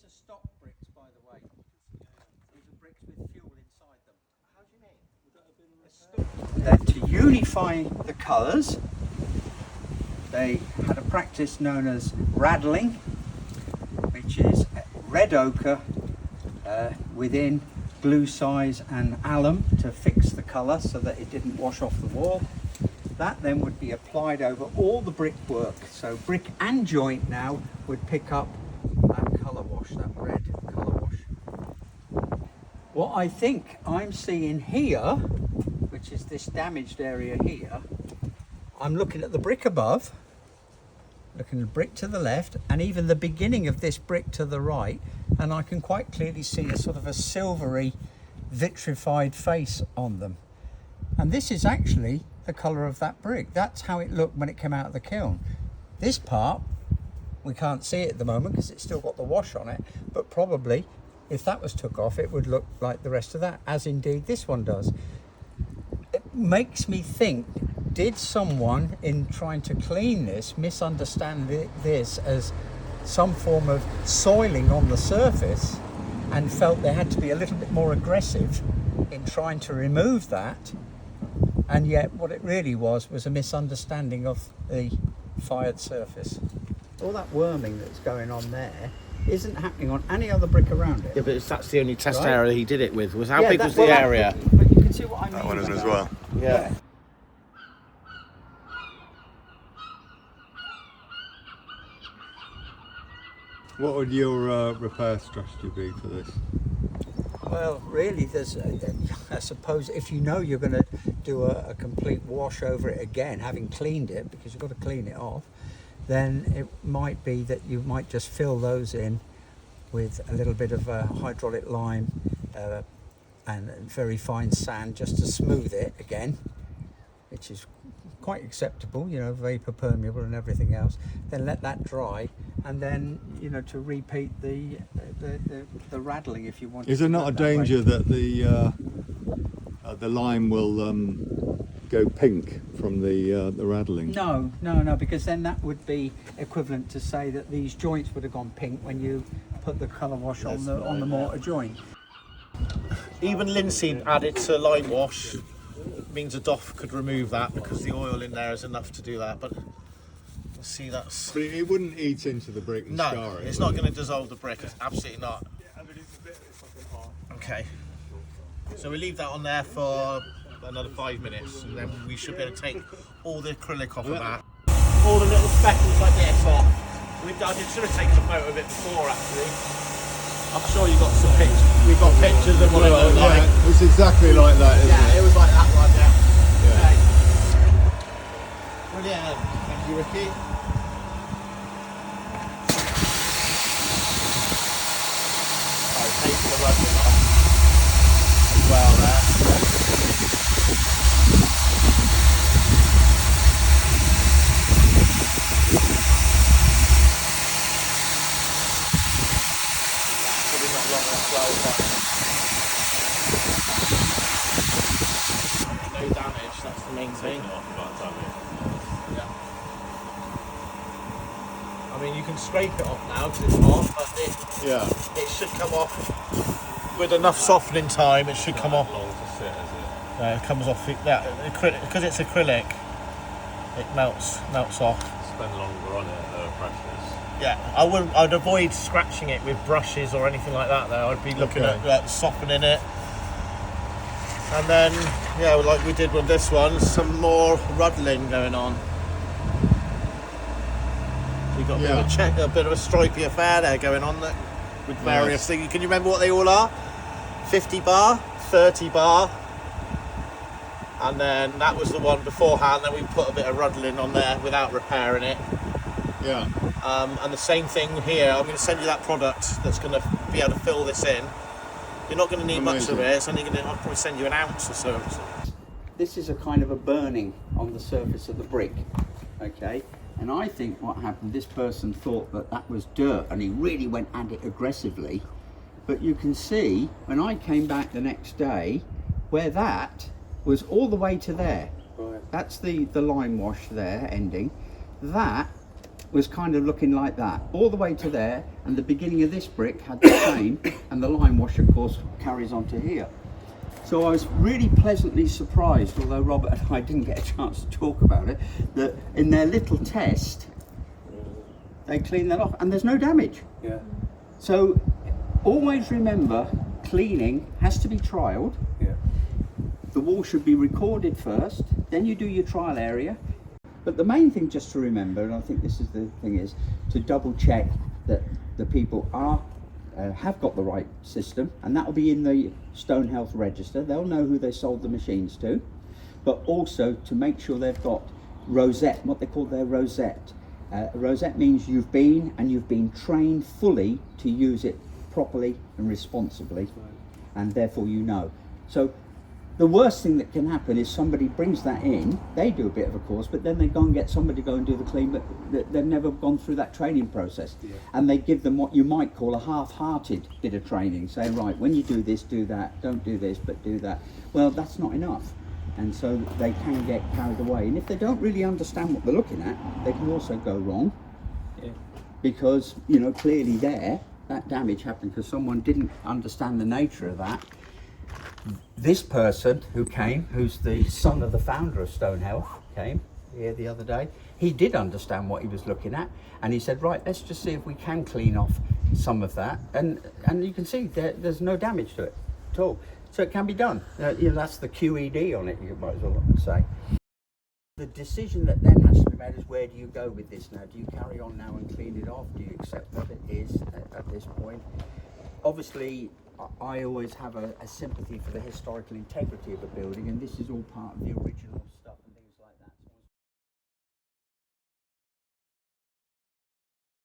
These are stock bricks, by the way. These are bricks with fuel inside them. How do you mean? Would that have been to unify the colours, they had a practice known as raddling, which is red ochre within glue size and alum to fix the colour so that it didn't wash off the wall. That then would be applied over all the brickwork. So brick and joint now would pick up that colour wash, that red colour wash. What I think I'm seeing here, which is this damaged area here, I'm looking at the brick above, looking at the brick to the left, and even the beginning of this brick to the right, and I can quite clearly see a sort of a silvery vitrified face on them. And this is actually the colour of that brick. That's how it looked when it came out of the kiln. This part, we can't see it at the moment because it's still got the wash on it, but probably if that was took off, it would look like the rest of that, as indeed this one does. It makes me think, did someone in trying to clean this misunderstand this as some form of soiling on the surface and felt they had to be a little bit more aggressive in trying to remove that? And yet what it really was a misunderstanding of the fired surface. All that worming that's going on there isn't happening on any other brick around it. Yeah, but that's the only test area he did it with. Was how Yeah, big was the area? But you can see what I mean. That one is as well. Yeah. What would your repair strategy be for this? Well, really, there's, I suppose, if you know you're going to do a complete wash over it again, having cleaned it, because you've got to clean it off, then it might be that you might just fill those in with a little bit of hydraulic lime and very fine sand just to smooth it again, which is quite acceptable, you know, vapor permeable and everything else. Then let that dry, and then, you know, to repeat the rattling if you want. Is there not a danger that the lime will go pink from the rattling? No, because then that would be equivalent to say that these joints would have gone pink when you put the colour wash on the mortar joint. Even linseed added to lime wash means a Doff could remove that because the oil in there is enough to do that. But we'll see, that's... But it wouldn't eat into the brick and scar it? No, it's not going to dissolve the brick. It's absolutely not. Okay. So we leave that on there for another 5 minutes, and then we should be able to take all the acrylic off of that. All the little speckles like this off. I should have taken a photo of it before, actually. I'm sure you got some pictures. We've got pictures of what it looked like. Yeah, it's exactly like that, isn't it? Yeah, it was like that one, yeah. Yeah. Okay. Brilliant. Thank you, Ricky. Right, taking the rubber off as well there. No damage, that's the main thing. Yeah. I mean, you can scrape it off now because it's hot, but it should come off with enough softening time. It should come off. It comes off. Because it's acrylic, it melts off. Spend longer on it, pressures. Yeah, I'd avoid scratching it with brushes or anything like that though. I'd be looking at softening it. And then, yeah, like we did with this one, some more ruddling going on. You've got a bit of a stripy affair there going on there with various things. Can you remember what they all are? 50 bar, 30 bar. And then that was the one beforehand, then we put a bit of ruddling on there without repairing it. Yeah. And the same thing here. I'm going to send you that product that's going to be able to fill this in. You're not going to need much of it. It's only going to, I'll probably send you an ounce or so. This is a kind of a burning on the surface of the brick, okay? And I think what happened, this person thought that was dirt and he really went at it aggressively. But you can see when I came back the next day where that was all the way to there. Right. That's the lime wash there ending. That was kind of looking like that, all the way to there, and the beginning of this brick had the same, and the lime wash, of course, carries on to here. So I was really pleasantly surprised, although Robert and I didn't get a chance to talk about it, that in their little test, they cleaned that off, and there's no damage. Yeah. So always remember, cleaning has to be trialed. Yeah. The wall should be recorded first, then you do your trial area. But the main thing just to remember, and I think this is the thing, is to double check that the people have got the right system, and that will be in the Stone Health Register. They'll know who they sold the machines to, but also to make sure they've got rosette, what they call their rosette. Rosette means you've been trained fully to use it properly and responsibly, and therefore you know. So the worst thing that can happen is somebody brings that in, they do a bit of a course, but then they go and get somebody to go and do the clean, but they've never gone through that training process. Yeah. And they give them what you might call a half-hearted bit of training, saying, right, when you do this, do that, don't do this, but do that. Well, that's not enough. And so they can get carried away. And if they don't really understand what they're looking at, they can also go wrong. Yeah. Because, you know, clearly there, that damage happened because someone didn't understand the nature of that. This person who came, who's the son of the founder of Stone Health, came here the other day. He did understand what he was looking at, and he said, right, let's just see if we can clean off some of that. And you can see there's no damage to it at all. So it can be done. You know, that's the QED on it, you might as well say. The decision that then has to be made is, where do you go with this now? Do you carry on now and clean it off? Do you accept what it is at this point? Obviously, I always have a sympathy for the historical integrity of a building, and this is all part of the original